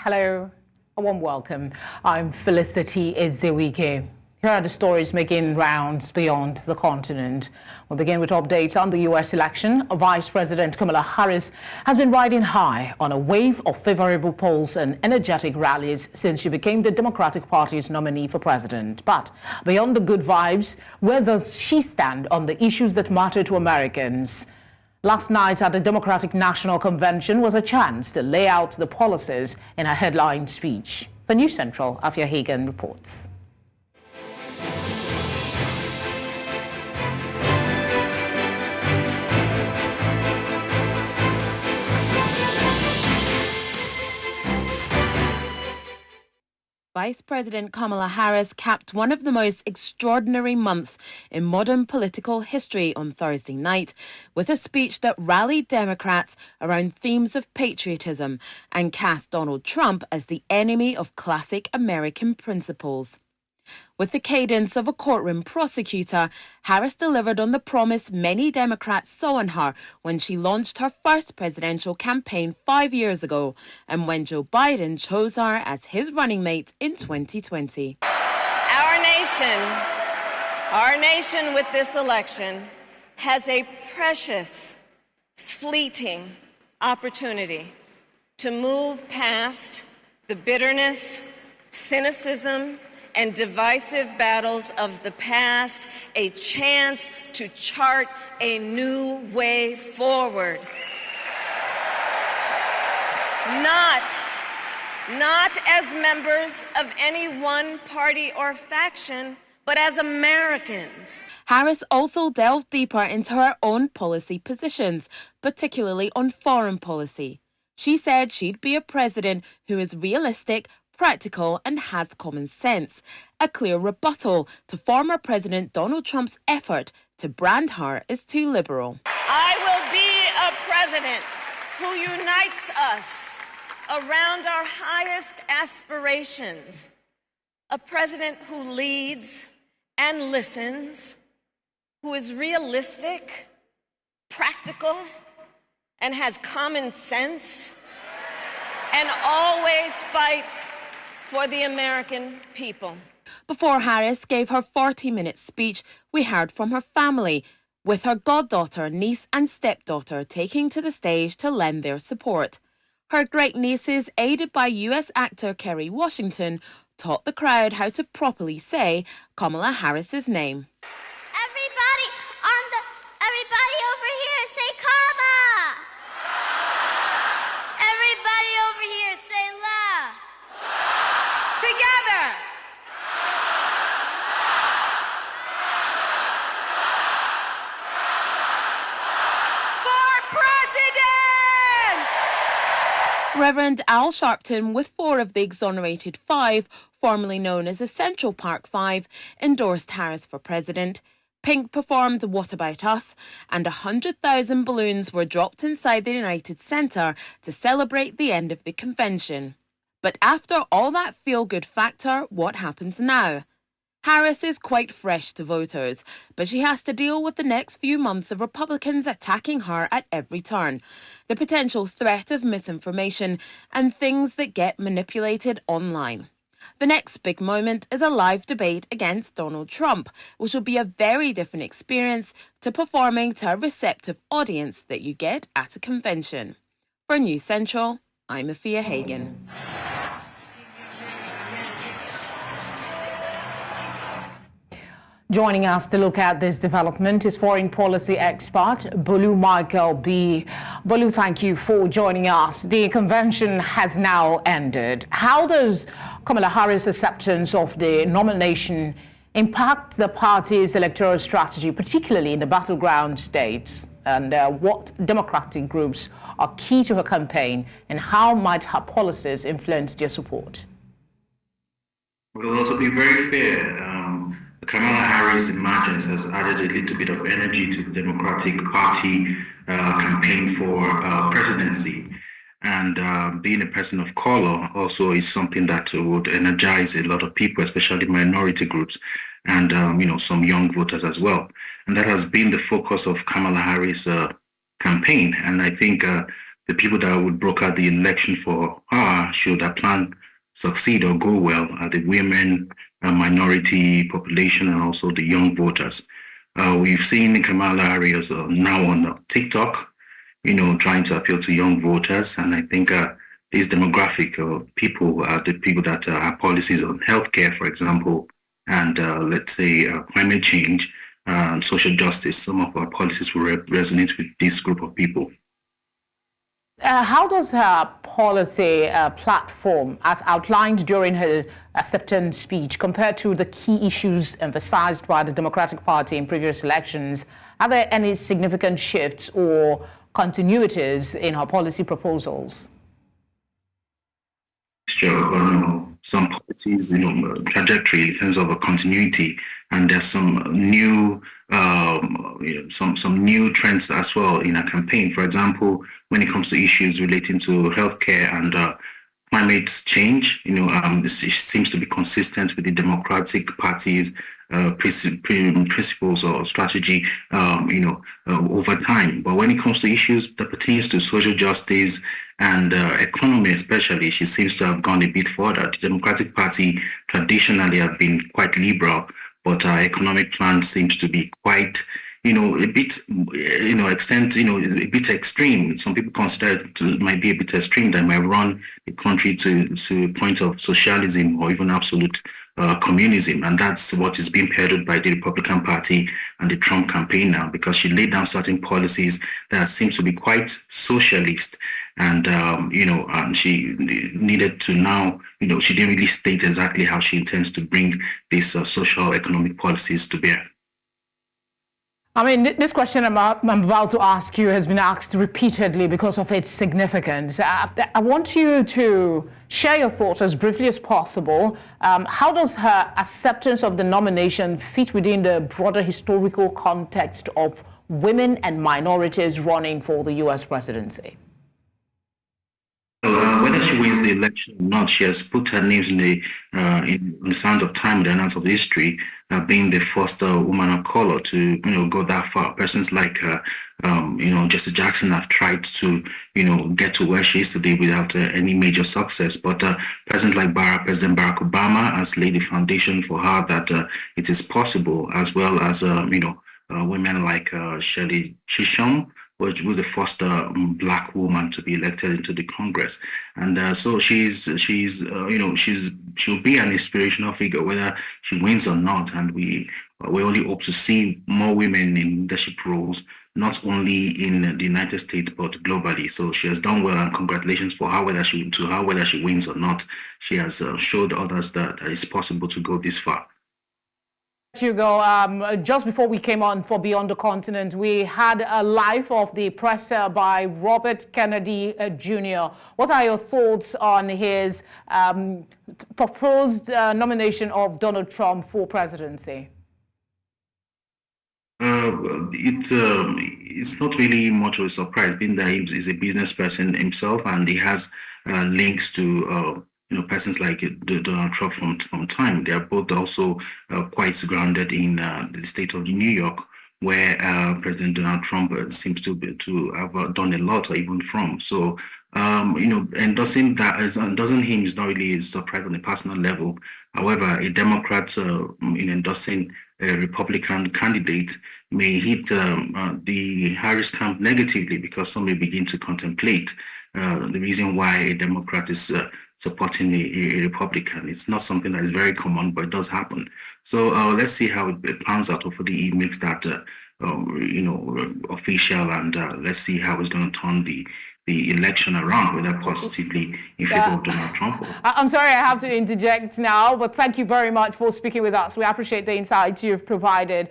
Hello, a warm welcome. I'm Felicity Ezewike. Here are the stories making rounds beyond the continent. We'll begin with updates on the U.S. election. Vice President Kamala Harris has been riding high on a wave of favorable polls and energetic rallies since she became the Democratic Party's nominee for president. But beyond the good vibes, where does she stand on the issues that matter to Americans? Last night at the Democratic National Convention was a chance to lay out the policies in a headline speech. For News Central, Afua Hagan reports. Vice President Kamala Harris capped one of the most extraordinary months in modern political history on Thursday night with a speech that rallied Democrats around themes of patriotism and cast Donald Trump as the enemy of classic American principles. With the cadence of a courtroom prosecutor, Harris delivered on the promise many Democrats saw in her when she launched her first presidential campaign 5 years ago and when Joe Biden chose her as his running mate in 2020. Our nation with this election has a precious, fleeting opportunity to move past the bitterness, cynicism, and divisive battles of the past, a chance to chart a new way forward. Not as members of any one party or faction, but as Americans. Harris also delved deeper into her own policy positions, particularly on foreign policy. She said she'd be a president who is realistic, practical and has common sense, a clear rebuttal to former President Donald Trump's effort to brand her as too liberal. I will be a president who unites us around our highest aspirations, a president who leads and listens, who is realistic, practical, and has common sense, and always fights for the American people. Before Harris gave her 40-minute speech, we heard from her family, with her goddaughter, niece and stepdaughter taking to the stage to lend their support. Her great-nieces, aided by US actor Kerry Washington, taught the crowd how to properly say Kamala Harris's name. Everybody over here, say Kama! Everybody over here, say La! Together! For president! Reverend Al Sharpton, with 4 of the exonerated 5, formerly known as the Central Park 5, endorsed Harris for president. Pink performed What About Us, and 100,000 balloons were dropped inside the United Centre to celebrate the end of the convention. But after all that feel-good factor, what happens now? Harris is quite fresh to voters, but she has to deal with the next few months of Republicans attacking her at every turn, the potential threat of misinformation, and things that get manipulated online. The next big moment is a live debate against Donald Trump, which will be a very different experience to performing to a receptive audience that you get at a convention. For News Central, I'm Afua Hagan. Joining us to look at this development is foreign policy expert Bolu Michael-Biyi. Bolu, thank you for joining us. The convention has now ended. How does Kamala Harris' acceptance of the nomination impact the party's electoral strategy, particularly in the battleground states? And what democratic groups are key to her campaign, and how might her policies influence their support? Well, to be very fair, Kamala Harris' emergence has added a little bit of energy to the Democratic Party campaign for presidency. And being a person of color also is something that would energize a lot of people, especially minority groups and, some young voters as well. And that has been the focus of Kamala Harris' campaign. And I think the people that would broker the election for her, should her plan succeed or go well, are the women, minority population, and also the young voters. We've seen Kamala Harris now on TikTok, trying to appeal to young voters. And I think these demographic people are the people that have policies on healthcare, for example, and let's say climate change and social justice. Some of our policies will resonate with this group of people. How does her policy platform, as outlined during her acceptance speech, compare to the key issues emphasized by the Democratic Party in previous elections? Are there any significant shifts or continuities in her policy proposals? Sure, but some policies, trajectory in terms of a continuity, and there's some new, some new trends as well in our campaign. For example, when it comes to issues relating to healthcare and climate change, it seems to be consistent with the Democratic Party's principles or strategy, over time. But when it comes to issues that pertains to social justice and economy especially, she seems to have gone a bit further. The Democratic Party traditionally has been quite liberal, but our economic plan seems to be quite, a bit, a bit extreme. Some people consider it might be a bit extreme, that might run the country to a point of socialism or even absolute communism. And that's what is being peddled by the Republican Party and the Trump campaign now, because she laid down certain policies that seems to be quite socialist. And, and she needed to now, she didn't really state exactly how she intends to bring these social economic policies to bear. I mean, this question I'm about to ask you has been asked repeatedly because of its significance. I want you to share your thoughts as briefly as possible. How does her acceptance of the nomination fit within the broader historical context of women and minorities running for the U.S. presidency? Whether she wins the election or not, she has put her names in the sands of time, in the annals of history, being the first woman of color to, go that far. Persons like, Jesse Jackson have tried to, get to where she is today without any major success. But persons like President Barack Obama has laid the foundation for her that it is possible, as well as, women like Shirley Chisholm, which was the first Black woman to be elected into the Congress. And so she'll be an inspirational figure, whether she wins or not. And we only hope to see more women in leadership roles, not only in the United States, but globally. So she has done well, and congratulations for her, whether she wins or not. She has showed others that it's possible to go this far. Hugo, just before we came on for Beyond the Continent, we had a live of the presser by Robert Kennedy Jr. What are your thoughts on his proposed nomination of Donald Trump for presidency? It's not really much of a surprise, being that he's a business person himself, and he has links to persons like Donald Trump from time. They are both also quite grounded in the state of New York, where President Donald Trump seems to have done a lot, or even from. So, endorsing him is not really a surprise on a personal level. However, a Democrat in endorsing a Republican candidate may hit the Harris camp negatively, because some may begin to contemplate the reason why a Democrat is supporting a Republican. It's not something that is very common, but it does happen. So let's see how it pans out. Hopefully he makes that official, and let's see how it's going to turn the election around, whether positively in favor of Donald Trump. I'm sorry I have to interject now, but thank you very much for speaking with us. We appreciate the insights you've provided.